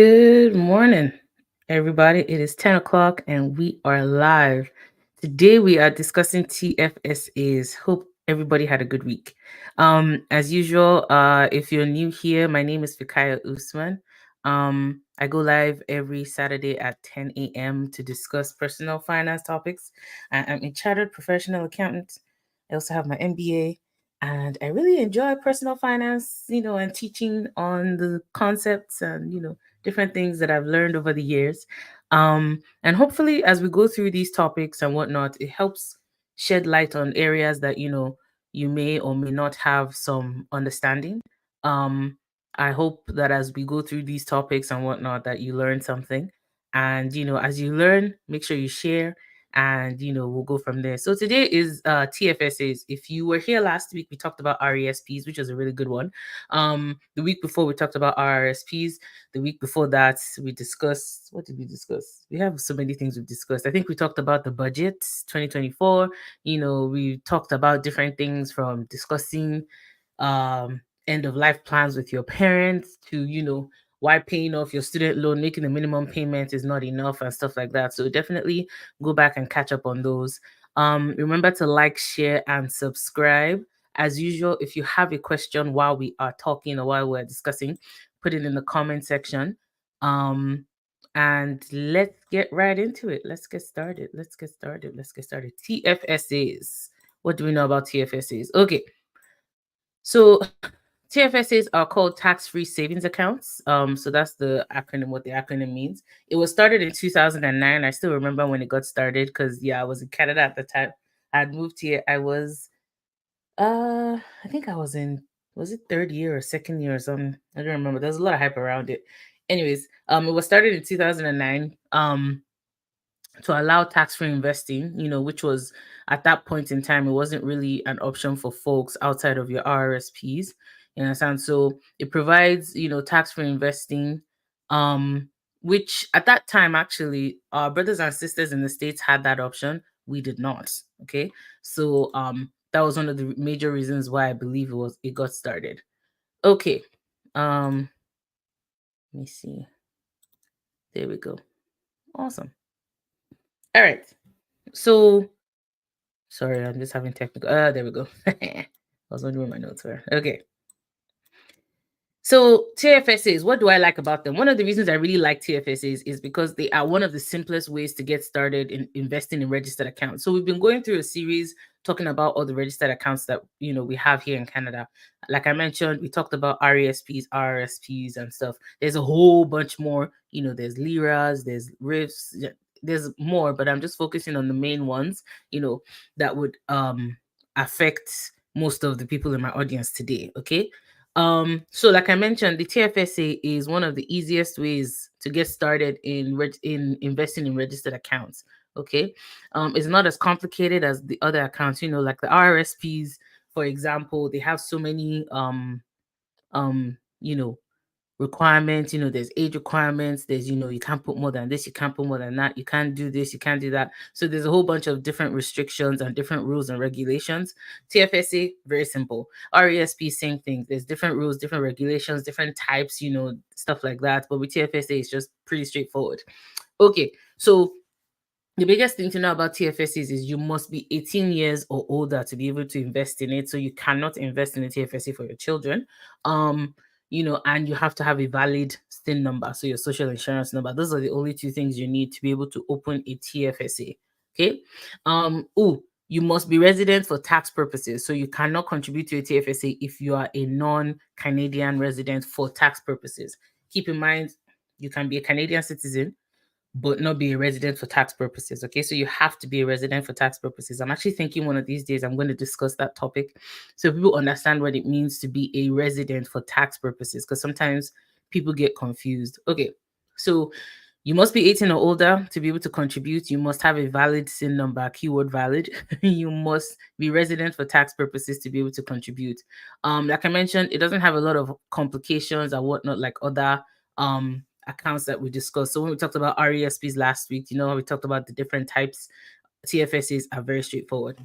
Good morning, everybody. It is 10 o'clock and we are live. Today we are discussing TFSAs. Hope everybody had a good week. As usual, if you're new here, my name is Fikaya Usman. I go live every Saturday at 10 a.m. to discuss personal finance topics. I'm a chartered professional accountant. I also have my MBA and I really enjoy personal finance, and teaching on the concepts and, different things that I've learned over the years. And hopefully, as we go through these topics and whatnot, it helps shed light on areas that, you may or may not have some understanding. Um, I hope that as we go through these topics and whatnot, that you learn something. And, as you learn, make sure you share and we'll go from there. So today is TFSAs. If you were here last week, we talked about RESPs, which is a really good one. The week before we talked about RRSPs. The week before that, we discussed, what did we discuss? We have so many things we've discussed. I think we talked about the budget 2024. We talked about different things from discussing end of life plans with your parents to, why paying off your student loan, making the minimum payment is not enough and stuff like that. So definitely go back and catch up on those. Remember to like, share, and subscribe. As usual, if you have a question while we are talking or while we're discussing, put it in the comment section. And let's get right into it. Let's get started. TFSAs. What do we know about TFSAs? Okay. So TFSAs are called tax-free savings accounts. So that's the acronym, what the acronym means. It was started in 2009. I still remember when it got started because I was in Canada at the time. I had moved here. I think I was in, was it third year or second year or something? I don't remember. There's a lot of hype around it. Anyways, it was started in 2009. To allow tax-free investing, which was at that point in time, it wasn't really an option for folks outside of your RRSPs. You understand? So it provides, tax-free investing, which at that time, actually, our brothers and sisters in the States had that option. We did not. Okay. So that was one of the major reasons why I believe it got started. Okay. Let me see. There we go. Awesome. All right. So sorry, I'm just having technical. There we go. I was wondering where my notes were. Okay. So TFSAs, what do I like about them? One of the reasons I really like TFSAs is because they are one of the simplest ways to get started in investing in registered accounts. So we've been going through a series talking about all the registered accounts that we have here in Canada. Like I mentioned, we talked about RESPs, RRSPs, and stuff. There's a whole bunch more. There's LIRAs, there's RIFs, there's more, but I'm just focusing on the main ones. That would affect most of the people in my audience today. Okay. So like I mentioned, the TFSA is one of the easiest ways to get started in investing in registered accounts. Okay. It's not as complicated as the other accounts, like the RRSPs, for example. They have so many um, you know, requirements. There's age requirements. There's, you can't put more than this, you can't put more than that, you can't do this, you can't do that. So there's a whole bunch of different restrictions and different rules and regulations. TFSA, very simple. RESP, same thing. There's different rules, different regulations, different types, stuff like that. But with TFSA, it's just pretty straightforward. Okay, so the biggest thing to know about TFSAs is you must be 18 years or older to be able to invest in it. So you cannot invest in a TFSA for your children. And you have to have a valid SIN number, so your social insurance number. Those are the only two things you need to be able to open a TFSA. Okay. You must be resident for tax purposes. So you cannot contribute to a TFSA if you are a non-Canadian resident for tax purposes. Keep in mind, you can be a Canadian citizen but not be a resident for tax purposes. Okay, so you have to be a resident for tax purposes. I'm actually thinking one of these days I'm going to discuss that topic so people understand what it means to be a resident for tax purposes, because sometimes people get confused. Okay, so you must be 18 or older to be able to contribute. You must have a valid SIN number, keyword valid. You must be resident for tax purposes to be able to contribute. Like I mentioned, it doesn't have a lot of complications and whatnot like other accounts that we discussed. So when we talked about RESPs last week, we talked about the different types. TFSAs are very straightforward.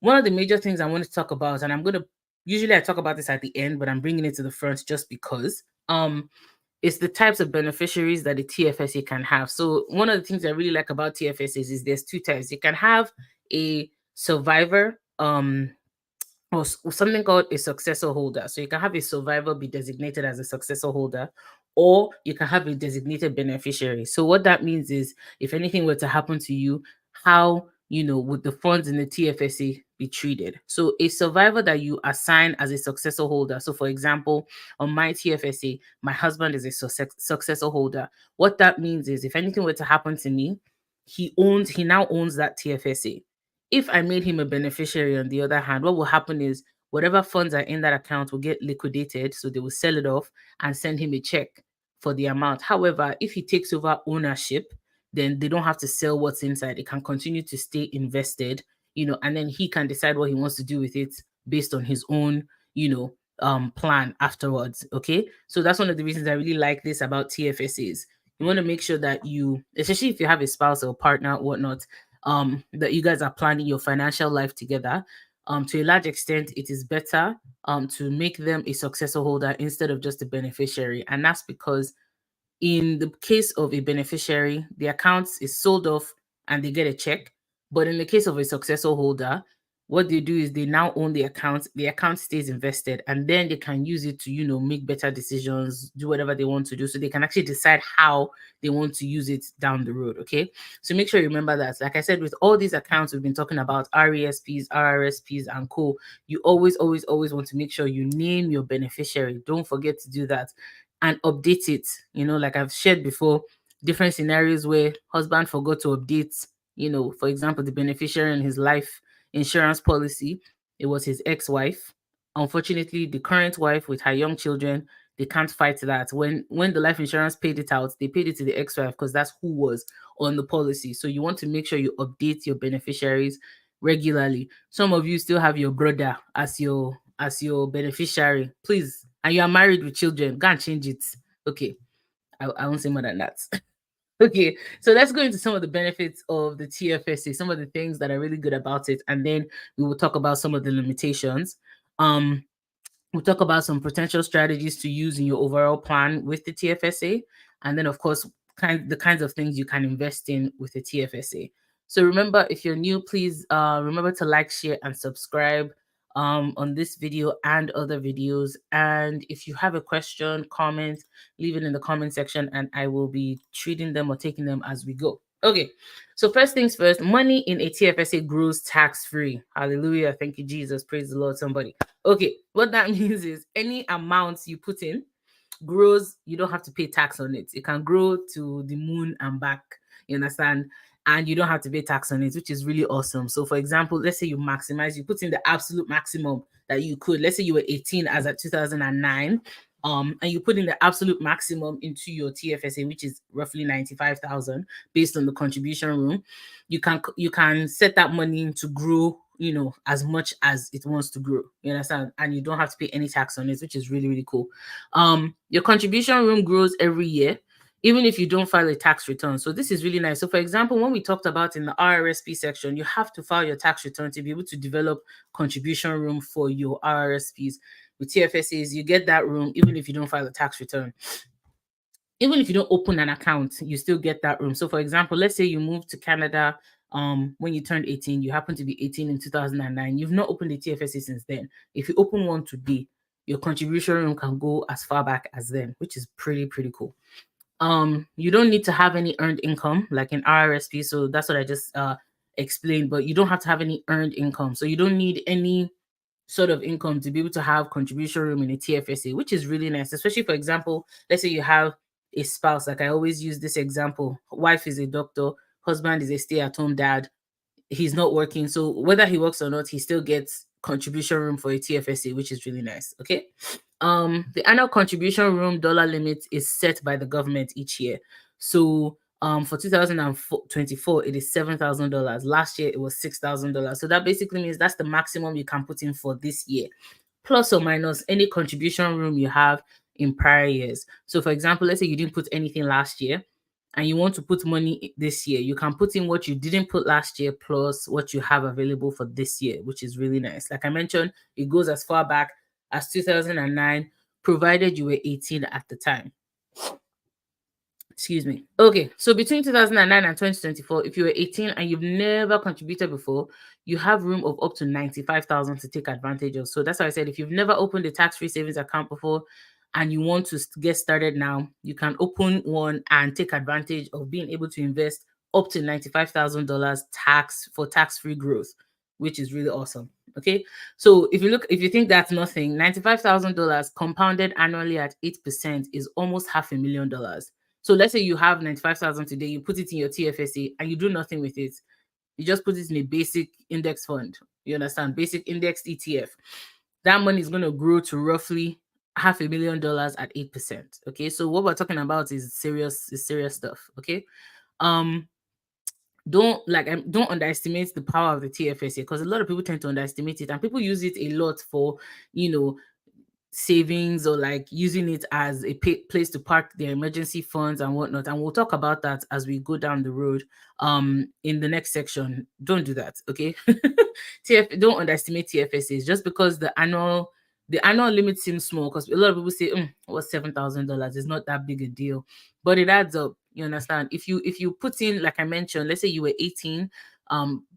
One of the major things I want to talk about, and usually I talk about this at the end, but I'm bringing it to the front just because it's the types of beneficiaries that the TFSA can have. So one of the things I really like about TFSAs is there's two types. You can have a survivor, or something called a successor holder. So you can have a survivor be designated as a successor holder, or you can have a designated beneficiary. So what that means is if anything were to happen to you, how would the funds in the TFSA be treated? So a survivor that you assign as a successor holder. So for example, on my TFSA, my husband is a successor holder. What that means is if anything were to happen to me, he now owns that TFSA. If I made him a beneficiary, on the other hand, what will happen is whatever funds are in that account will get liquidated. So they will sell it off and send him a check for the amount. However, if he takes over ownership, then they don't have to sell what's inside. It can continue to stay invested, and then he can decide what he wants to do with it based on his own, plan afterwards. Okay. So that's one of the reasons I really like this about TFSAs. You want to make sure that you, especially if you have a spouse or partner or whatnot, that you guys are planning your financial life together. To a large extent, it is better to make them a successor holder instead of just a beneficiary. And that's because in the case of a beneficiary, the account is sold off and they get a check. But in the case of a successor holder, what they do is they now own the account stays invested, and then they can use it to, make better decisions, do whatever they want to do. So they can actually decide how they want to use it down the road. Okay. So make sure you remember that. Like I said, with all these accounts we've been talking about, RESPs, RRSPs, and co, you always, always, always want to make sure you name your beneficiary. Don't forget to do that and update it. Like I've shared before, different scenarios where husband forgot to update, for example, the beneficiary in his life insurance policy. It was his ex-wife. Unfortunately, the current wife with her young children, they can't fight that. When the life insurance paid it out, they paid it to the ex-wife because that's who was on the policy. So you want to make sure you update your beneficiaries regularly. Some of you still have your brother as your beneficiary. Please, and you are married with children, go and change it. Okay. I won't say more than that. Okay, so let's go into some of the benefits of the TFSA, some of the things that are really good about it, and then we will talk about some of the limitations. We'll talk about some potential strategies to use in your overall plan with the TFSA, and then of course, the kinds of things you can invest in with the TFSA. So remember, if you're new, please remember to like, share, and subscribe on this video and other videos. And if you have a question, comment, leave it in the comment section, and I will be treating them or taking them as we go. Okay, so first things first, money in a TFSA grows tax-free. Hallelujah. Thank you, Jesus. Praise the Lord, somebody. Okay, what that means is any amounts you put in grows, you don't have to pay tax on it. It can grow to the moon and back. You understand? And you don't have to pay tax on it, which is really awesome. So for example, let's say you put in the absolute maximum that you could. Let's say you were 18 as at 2009. And you put in the absolute maximum into your TFSA, which is roughly 95,000 based on the contribution room. You can set that money to grow, as much as it wants to grow. You understand? And you don't have to pay any tax on it, which is really, really cool. Your contribution room grows every year, even if you don't file a tax return. So this is really nice. So for example, when we talked about in the RRSP section, you have to file your tax return to be able to develop contribution room for your RRSPs. With TFSAs, you get that room even if you don't file a tax return. Even if you don't open an account, you still get that room. So for example, let's say you moved to Canada when you turned 18, you happen to be 18 in 2009, you've not opened a TFSA since then. If you open one today, your contribution room can go as far back as then, which is pretty cool. You don't need to have any earned income like in RRSP. So that's what I just explained, but you don't have to have any earned income. So you don't need any sort of income to be able to have contribution room in a TFSA, which is really nice. Especially, for example, let's say you have a spouse. Like I always use this example. Wife is a doctor, husband is a stay-at-home dad. He's not working. So whether he works or not, he still gets contribution room for a TFSA, which is really nice. Okay. The annual contribution room dollar limit is set by the government each year. So for 2024, it is $7,000. Last year, it was $6,000. So that basically means that's the maximum you can put in for this year, plus or minus any contribution room you have in prior years. So for example, let's say you didn't put anything last year and you want to put money this year, you can put in what you didn't put last year plus what you have available for this year, which is really nice. Like I mentioned, it goes as far back as 2009, provided you were 18 at the time. Excuse me. Okay, so between 2009 and 2024, if you were 18 and you've never contributed before, you have room of up to 95,000 to take advantage of. So that's why I said if you've never opened a tax-free savings account before and you want to get started now, you can open one and take advantage of being able to invest up to $95,000 tax-free growth, which is really awesome. Okay, so if you think that's nothing, $95,000 compounded annually at 8% is almost $500,000. So let's say you have 95,000 today, you put it in your TFSA and you do nothing with it. You just put it in a basic index fund. You understand? Basic index ETF. That money is going to grow to roughly $500,000 at 8%. Okay. So what we're talking about is serious stuff. Okay. Um, don't underestimate the power of the TFSA, because a lot of people tend to underestimate it and people use it a lot for, you know, savings or like using it as a place to park their emergency funds and whatnot. And we'll talk about that as we go down the road in the next section. Don't do that, okay? Don't underestimate TFSAs just because the annual limit seems small, because a lot of people say what's $7,000, it's not that big a deal, but it adds up. You understand? If you put in, like I mentioned, let's say you were 18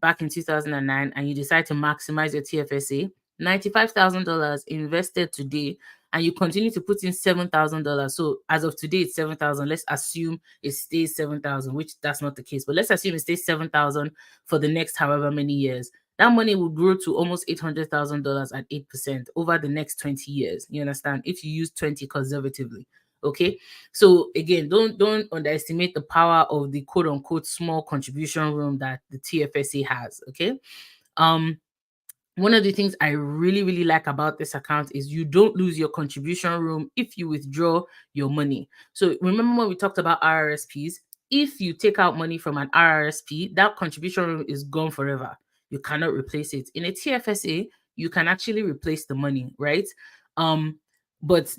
back in 2009 and you decide to maximize your TFSA, $95,000 invested today, and you continue to put in $7,000. So as of today, it's 7,000. Let's assume it stays 7,000, which that's not the case, but let's assume it stays 7,000 for the next however many years. That money will grow to almost $800,000 at 8% over the next 20 years. You understand? If you use 20 conservatively. Okay. So again, don't underestimate the power of the quote unquote small contribution room that the TFSA has. Okay. One of the things I really, really like about this account is you don't lose your contribution room if you withdraw your money. So remember when we talked about RRSPs? If you take out money from an RRSP, that contribution room is gone forever. You cannot replace it. In a TFSA, you can actually replace the money, right? But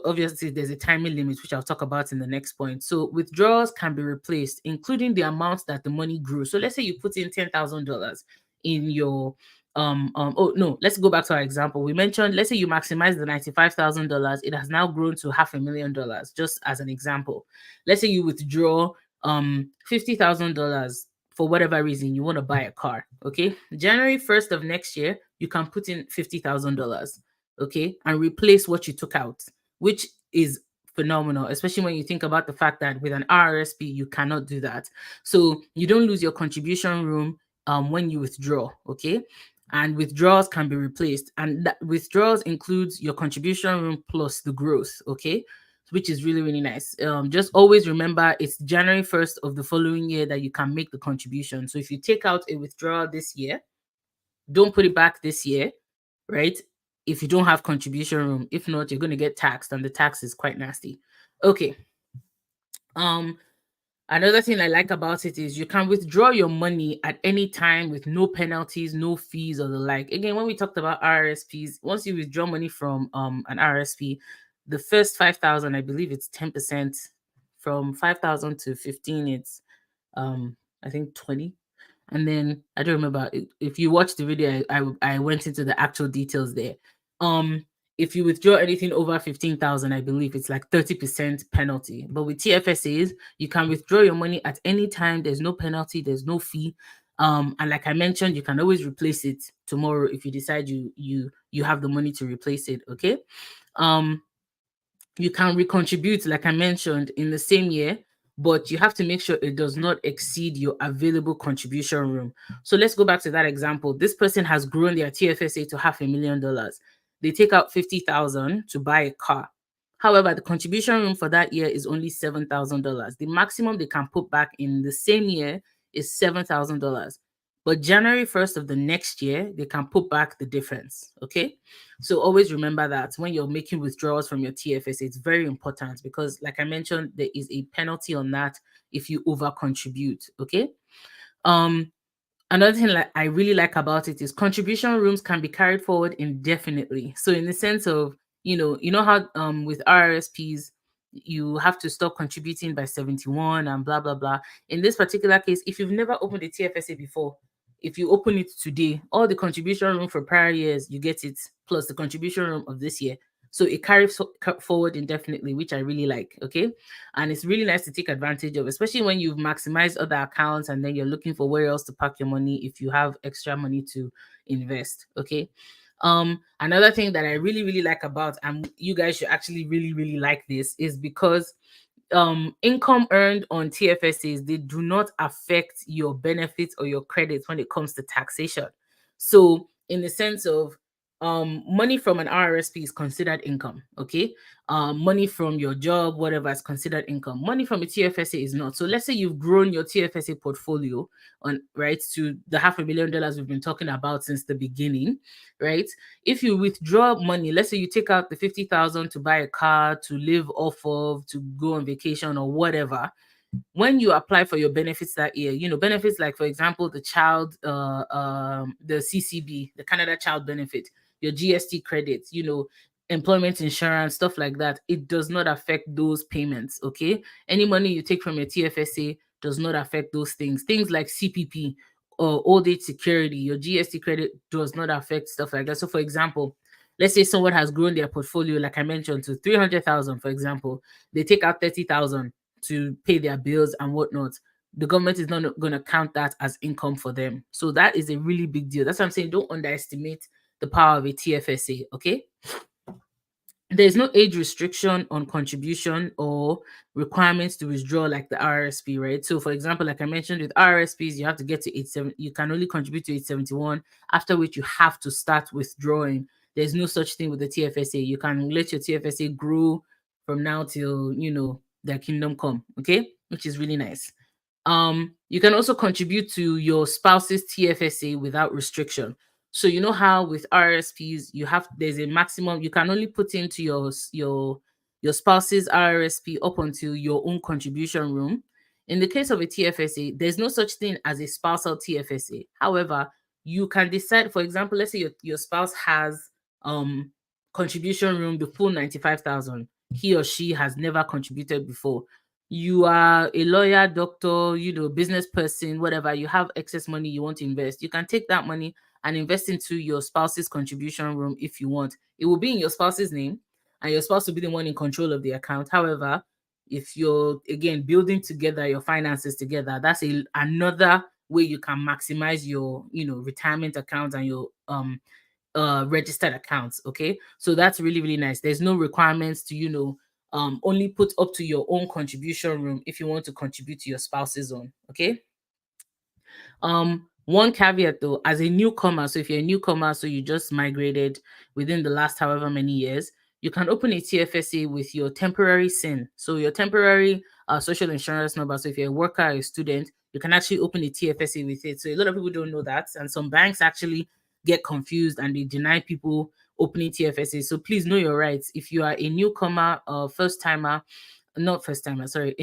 obviously there's a timing limit, which I'll talk about in the next point. So withdrawals can be replaced, including the amount that the money grew. So let's say you put in $10,000 in your oh no, let's go back to our example. We mentioned, let's say you maximize the $95,000, it has now grown to $500,000, just as an example. Let's say you withdraw $50,000 for whatever reason, you want to buy a car. Okay, January 1st of next year, you can put in $50,000, okay, and replace what you took out, which is phenomenal, especially when you think about the fact that with an RRSP you cannot do that. So you don't lose your contribution room when you withdraw. Okay, and withdrawals can be replaced, and that withdrawals includes your contribution room plus the growth. Okay, which is really, really nice. Just always remember it's January 1st of the following year that you can make the contribution. So if you take out a withdrawal this year, don't put it back this year, right? If you don't have contribution room. If not, you're going to get taxed, and the tax is quite nasty. Okay. Another thing I like about it is you can withdraw your money at any time with no penalties, no fees, or the like. Again, when we talked about RRSPs, once you withdraw money from an RRSP, the first 5,000, I believe it's 10%. From 5,000 to 15, it's I think 20. And then I don't remember, if you watch the video, I went into the actual details there. If you withdraw anything over 15,000, I believe it's like 30% penalty. But with TFSAs, you can withdraw your money at any time. There's no penalty, there's no fee. And like I mentioned, you can always replace it tomorrow if you decide you have the money to replace it. Okay. You can recontribute, like I mentioned, in the same year, but you have to make sure it does not exceed your available contribution room. So let's go back to that example. This person has grown their TFSA to $500,000. They take out 50,000 to buy a car. However, the contribution room for that year is only $7,000. The maximum they can put back in the same year is $7,000. But January 1st of the next year, they can put back the difference. Okay. So always remember that when you're making withdrawals from your TFSA, it's very important because, like I mentioned, there is a penalty on that if you over contribute. Okay. Another thing like I really like about it is contribution rooms can be carried forward indefinitely. So in the sense of, you know how with RRSPs you have to stop contributing by 71 and blah blah blah. In this particular case, if you've never opened a TFSA before, if you open it today, all the contribution room for prior years, you get it, plus the contribution room of this year. So it carries forward indefinitely, which I really like. Okay. And it's really nice to take advantage of, especially when you've maximized other accounts and then you're looking for where else to park your money if you have extra money to invest. Okay. Another thing that I really, really like about, and you guys should actually really, really like this, is because income earned on TFSAs, they do not affect your benefits or your credits when it comes to taxation. So in the sense of money from an RRSP is considered income, okay? Money from your job, whatever, is considered income. Money from a TFSA is not. So let's say you've grown your TFSA portfolio on right to the $500,000 we've been talking about since the beginning, right? If you withdraw money, let's say you take out the 50,000 to buy a car, to live off of, to go on vacation or whatever, when you apply for your benefits that year, benefits like, for example, the CCB, the Canada Child Benefit, your GST credits, employment insurance, stuff like that, it does not affect those payments. Okay. Any money you take from your TFSA does not affect those things. Things like CPP or old age security, your GST credit does not affect stuff like that. So, for example, let's say someone has grown their portfolio, like I mentioned, to 300,000, for example, they take out 30,000 to pay their bills and whatnot. The government is not going to count that as income for them. So that is a really big deal. That's what I'm saying. Don't underestimate the power of a TFSA. Okay. There's no age restriction on contribution or requirements to withdraw like the RRSP, right? So, for example, like I mentioned with RRSPs, you have to get to 87. You can only contribute to 871, after which you have to start withdrawing. There's no such thing with the TFSA. You can let your TFSA grow from now till their kingdom come, okay? Which is really nice. You can also contribute to your spouse's TFSA without restriction. So you know how with RRSPs there's a maximum you can only put into your spouse's RRSP up until your own contribution room. In the case of a TFSA, there's no such thing as a spousal TFSA. However, you can decide, for example, let's say your spouse has contribution room the full 95,000. He or she has never contributed before. You are a lawyer, doctor, business person, whatever, you have excess money you want to invest, you can take that money and invest into your spouse's contribution room if you want. It will be in your spouse's name and your spouse will be the one in control of the account. However, if you're again building together your finances together, that's another way you can maximize your retirement account and your registered accounts. Okay, so that's really, really nice. There's no requirements to only put up to your own contribution room if you want to contribute to your spouse's own. Okay. One caveat though, as a newcomer, so if you're a newcomer, so you just migrated within the last however many years, you can open a TFSA with your temporary SIN. So your temporary social insurance number. So if you're a worker or a student, you can actually open a TFSA with it. So a lot of people don't know that. And some banks actually get confused and they deny people opening TFSA. So please know your rights. If you are a newcomer or a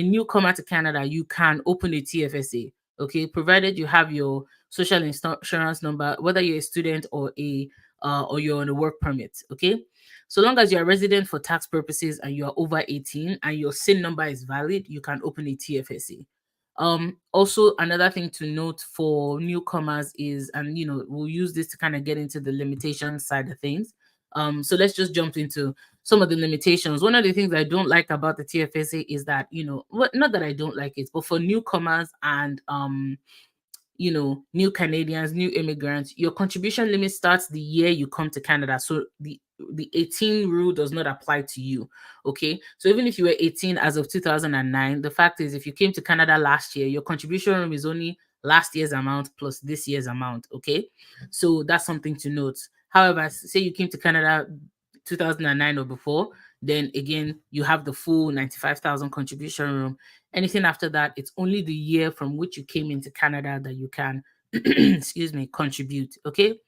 newcomer to Canada, you can open a TFSA. Okay, provided you have your social insurance number, whether you're a student or you're on a work permit. Okay, so long as you're a resident for tax purposes and you are over 18 and your SIN number is valid, you can open a TFSA. Also, another thing to note for newcomers is, and we'll use this to kind of get into the limitation side of things. So let's just jump into some of the limitations. One of the things I don't like about the TFSA is that, not that I don't like it, but for newcomers and new Canadians, new immigrants, your contribution limit starts the year you come to Canada. So the 18 rule does not apply to you. Okay. So even if you were 18 as of 2009, the fact is if you came to Canada last year, your contribution room is only last year's amount plus this year's amount. Okay. So that's something to note. However, say you came to Canada 2009 or before, then again, you have the full 95,000 contribution room. Anything after that, it's only the year from which you came into Canada that you can, excuse me, contribute. Okay.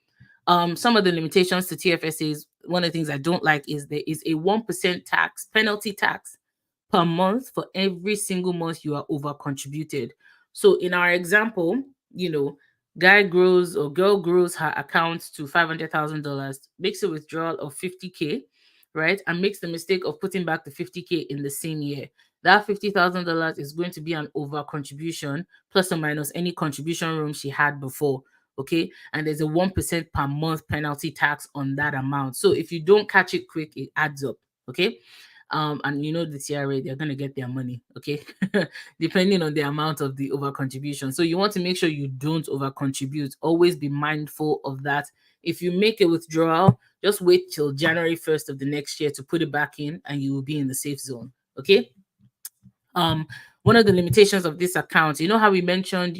Some of the limitations to TFSAs, one of the things I don't like is there is a 1% penalty tax per month for every single month you are over contributed. So in our example, guy grows or girl grows her account to $500,000, makes a withdrawal of 50K, right? And makes the mistake of putting back the 50K in the same year. That $50,000 is going to be an over contribution plus or minus any contribution room she had before. Okay, and there's a 1% per month penalty tax on that amount. So if you don't catch it quick, it adds up. Okay. And you know the TRA, they're gonna get their money, okay, depending on the amount of the over contribution. So you want to make sure you don't over contribute. Always be mindful of that. If you make a withdrawal, just wait till January 1st of the next year to put it back in, and you will be in the safe zone. Okay. um One of the limitations of this account, you know how we mentioned,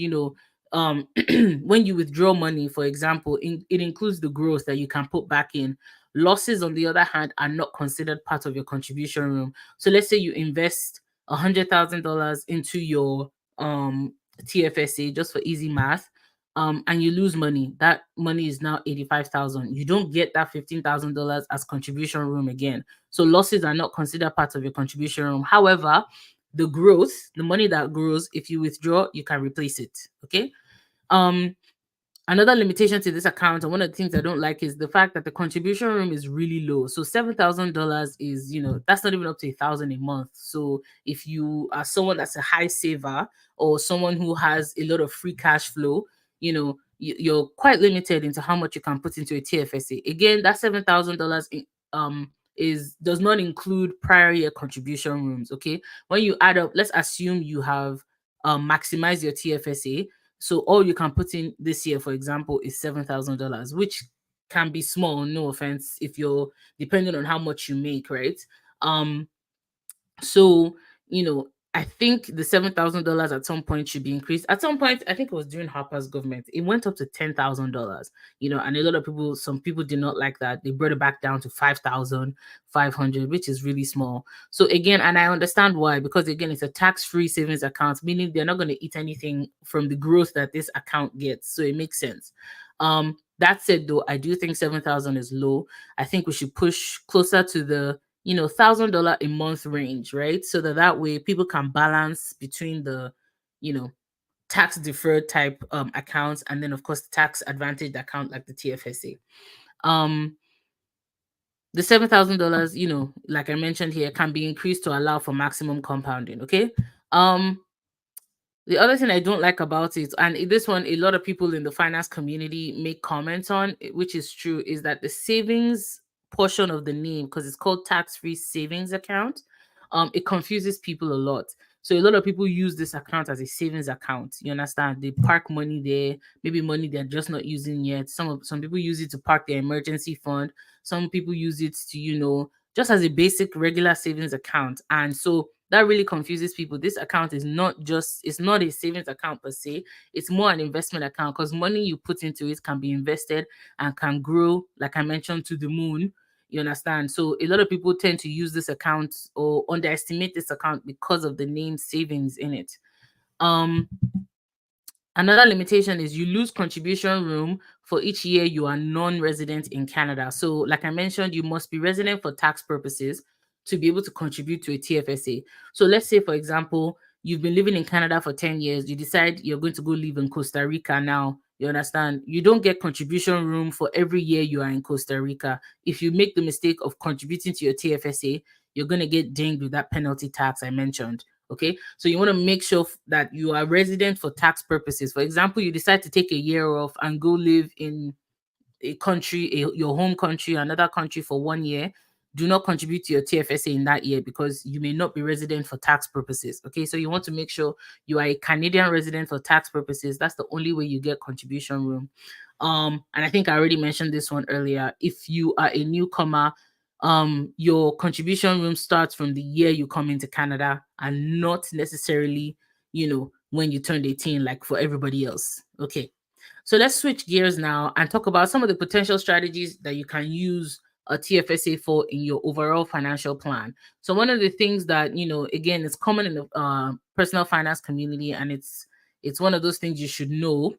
when you withdraw money, for example, it includes the growth that you can put back in. Losses, on the other hand, are not considered part of your contribution room. So let's say you invest $100,000 into your TFSA, just for easy math, and you lose money. That money is now 85,000. You don't get that $15,000 as contribution room again. So losses are not considered part of your contribution room. However, the growth, the money that grows, if you withdraw, you can replace it. Okay. um Another limitation to this account, and one of the things I don't like, is the fact that the contribution room is really low. So $7,000 is, that's not even up to 1,000 a month. So if you are someone that's a high saver, or someone who has a lot of free cash flow, you're quite limited into how much you can put into a TFSA. Again, that $7,000 is does not include prior year contribution rooms. Okay, when you add up, let's assume you have maximized your TFSA. So all you can put in this year, for example, is $7,000, which can be small, no offense, if you're depending on how much you make, right? Um, so, I think the $7,000 at some point should be increased. At some point, I think it was during Harper's government, it went up to $10,000. And a lot of people, some people did not like that. They brought it back down to 5,500, which is really small. So again, and I understand why, because again, it's a tax-free savings account, meaning they're not going to eat anything from the growth that this account gets. So it makes sense. That said, though, I do think 7,000 is low. I think we should push closer to the $1,000 a month range, right? So that way people can balance between the, you know, tax deferred type accounts, and then of course the tax advantaged account like the TFSA. The $7,000, like I mentioned here, can be increased to allow for maximum compounding. Okay. The other thing I don't like about it, and this one a lot of people in the finance community make comments on, which is true, is that the savings portion of the name, because it's called tax-free savings account, it confuses people a lot. So a lot of people use this account as a savings account. You understand? They park money there, maybe money they're just not using yet. Some people use it to park their emergency fund. Some people use it to, just as a basic regular savings account. And so that really confuses people. This account is it's not a savings account per se. It's more an investment account, because money you put into it can be invested and can grow, like I mentioned, to the moon. You understand? So a lot of people tend to use this account or underestimate this account because of the name savings in it. Another limitation is you lose contribution room for each year you are non-resident in Canada. So, like I mentioned, you must be resident for tax purposes to be able to contribute to a TFSA. So, let's say, for example, you've been living in Canada for 10 years, you decide you're going to go live in Costa Rica now. You understand? You don't get contribution room for every year you are in Costa Rica. If you make the mistake of contributing to your TFSA, you're going to get dinged with that penalty tax I mentioned. Okay, so you want to make sure that you are resident for tax purposes. For example, you decide to take a year off and go live in a country, your home country, another country for 1 year. Do not contribute to your TFSA in that year, because you may not be resident for tax purposes. Okay, so you want to make sure you are a Canadian resident for tax purposes. That's the only way you get contribution room. And I think I already mentioned this one earlier. If you are a newcomer, your contribution room starts from the year you come into Canada, and not necessarily, when you turned 18, like for everybody else. Okay. So let's switch gears now and talk about some of the potential strategies that you can use a TFSA for in your overall financial plan. So one of the things that, again, is common in the personal finance community, and it's one of those things you should know,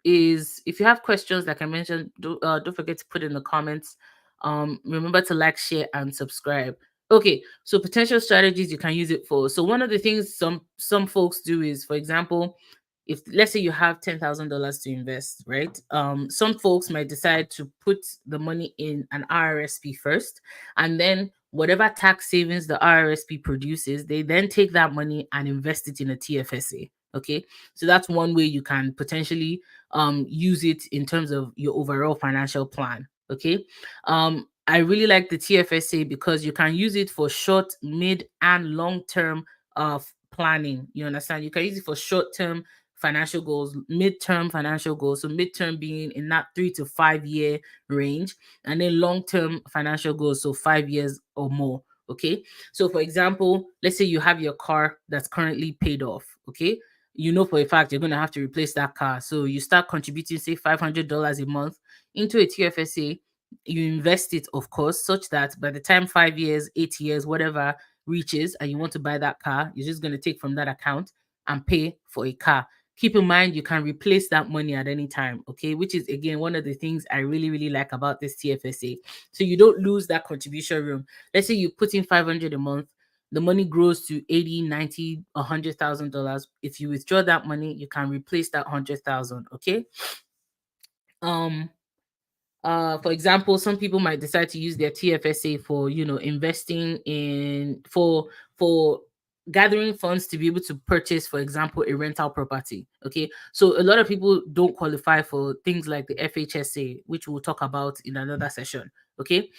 is if you have questions, like I mentioned, don't forget to put in the comments. Remember to like, share, and subscribe. Okay, so potential strategies you can use it for. So one of the things some folks do is, for example, if let's say you have $10,000 to invest, right? Some folks might decide to put the money in an RRSP first, and then whatever tax savings the RRSP produces, they then take that money and invest it in a TFSA. Okay, so that's one way you can potentially use it in terms of your overall financial plan. Okay, I really like the TFSA because you can use it for short, mid, and long term planning. You understand? You can use it for short term financial goals, mid-term financial goals. So mid-term being in that 3 to 5 year range, and then long-term financial goals, so 5 years or more. Okay. So for example, let's say you have your car that's currently paid off. Okay. You know for a fact you're going to have to replace that car. So you start contributing, say, $500 a month into a TFSA. You invest it, of course, such that by the time 5 years, 8 years, whatever reaches, and you want to buy that car, you're just going to take from that account and pay for a car. Keep in mind, you can replace that money at any time, okay? Which is, again, one of the things I really, really like about this TFSA. So you don't lose that contribution room. Let's say you put in 500 a month, the money grows to 80, 90, $100,000. If you withdraw that money, you can replace that 100,000, okay? Um, for example, some people might decide to use their TFSA for, investing in for gathering funds to be able to purchase, for example, a rental property. Okay, so a lot of people don't qualify for things like the FHSA, which we'll talk about in another session. Okay,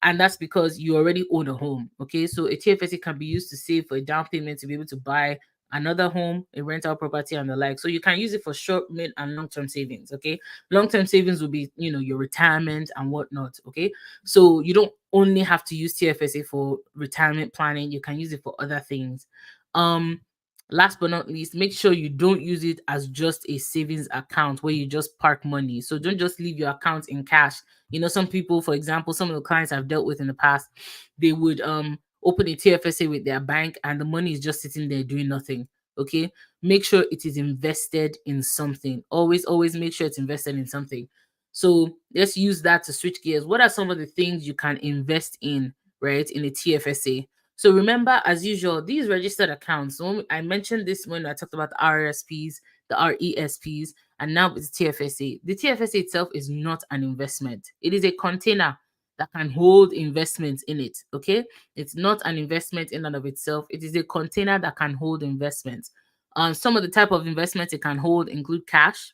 and that's because you already own a home. Okay, so a TFSA can be used to save for a down payment to be able to buy another home, a rental property, and the like. So you can use it for short, mid, and long-term savings. Okay, long-term savings will be, your retirement and whatnot. Okay, so you don't only have to use TFSA for retirement planning. You can use it for other things. Um, Last but not least, make sure you don't use it as just a savings account where you just park money. So don't just leave your account in cash. Some people, for example, some of the clients I've dealt with in the past, they would open a TFSA with their bank and the money is just sitting there doing nothing. Okay, make sure it is invested in something. Always make sure it's invested in something. So let's use that to switch gears. What are some of the things you can invest in, right, in a TFSA? So remember, as usual, these registered accounts, so I mentioned this when I talked about the RRSPs, the RESPs, and now it's TFSA. The TFSA itself is not an investment. It is a container that can hold investments in it. Okay, it's not an investment in and of itself. It is a container that can hold investments. Some of the type of investments it can hold include cash,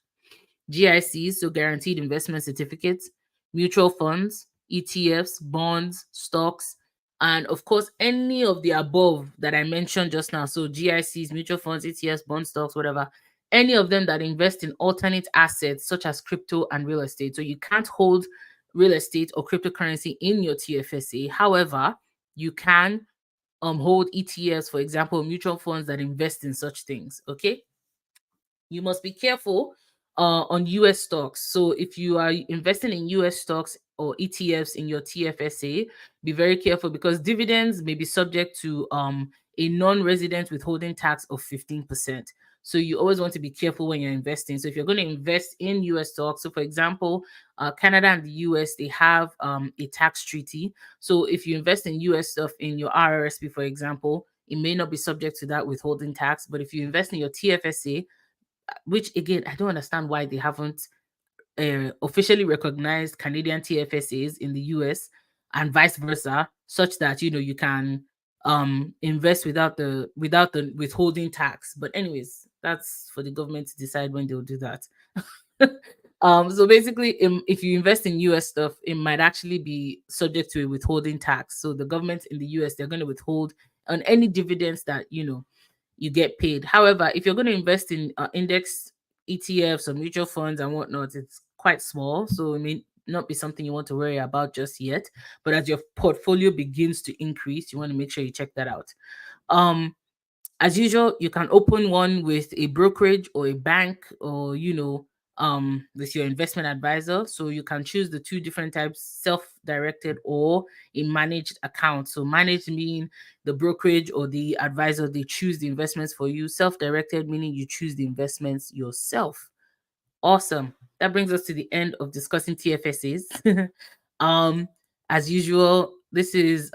GICs, so guaranteed investment certificates, mutual funds, ETFs, bonds, stocks, and of course, any of the above that I mentioned just now. So GICs, mutual funds, ETFs, bond stocks, whatever. Any of them that invest in alternate assets such as crypto and real estate. So you can't hold real estate or cryptocurrency in your TFSA. However, you can hold ETFs, for example, mutual funds that invest in such things. Okay. You must be careful on US stocks. So if you are investing in US stocks or ETFs in your TFSA, be very careful because dividends may be subject to a non-resident withholding tax of 15%. So you always want to be careful when you're investing. So if you're going to invest in US stocks, so for example, Canada and the US, they have a tax treaty. So if you invest in US stuff in your RRSP, for example, it may not be subject to that withholding tax. But if you invest in your TFSA, which again, I don't understand why they haven't officially recognized Canadian TFSAs in the US and vice versa, such that you can invest without the withholding tax. But anyways, that's for the government to decide when they'll do that. So basically, if you invest in US stuff, it might actually be subject to a withholding tax. So the government in the US, they're going to withhold on any dividends that you get paid. However, if you're going to invest in index ETFs or mutual funds and whatnot, it's quite small, so it may not be something you want to worry about just yet. But as your portfolio begins to increase, you want to make sure you check that out. Um, as usual, you can open one with a brokerage or a bank, or with your investment advisor. So you can choose the two different types: self-directed or a managed account. So managed meaning the brokerage or the advisor, they choose the investments for you. Self-directed meaning you choose the investments yourself. Awesome. That brings us to the end of discussing TFSAs. um, as usual, this is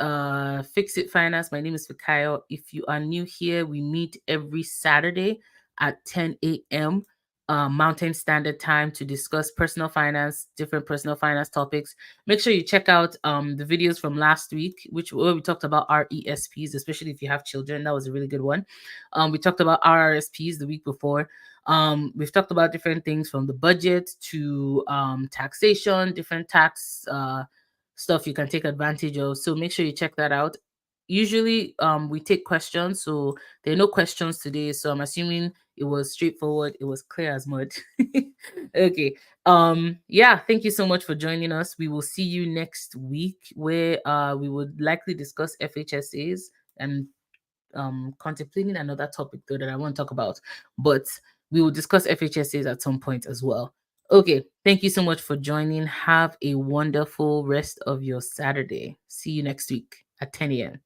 Fix It Finance. My name is Fikayo. If you are new here, we meet every Saturday at 10 a.m. Mountain Standard Time to discuss personal finance, different personal finance topics. Make sure you check out the videos from last week, where we talked about RESPs, especially if you have children. That was a really good one. We talked about RRSPs the week before. We've talked about different things from the budget to taxation, different tax stuff you can take advantage of. So make sure you check that out. Usually we take questions, so there are no questions today, so I'm assuming it was straightforward, it was clear as mud. Okay. Yeah, thank you so much for joining us. We will see you next week, where we would likely discuss FHSAs and contemplating another topic though that I want to talk about, but we will discuss FHSAs at some point as well. Okay, thank you so much for joining. Have a wonderful rest of your Saturday. See you next week at 10 a.m.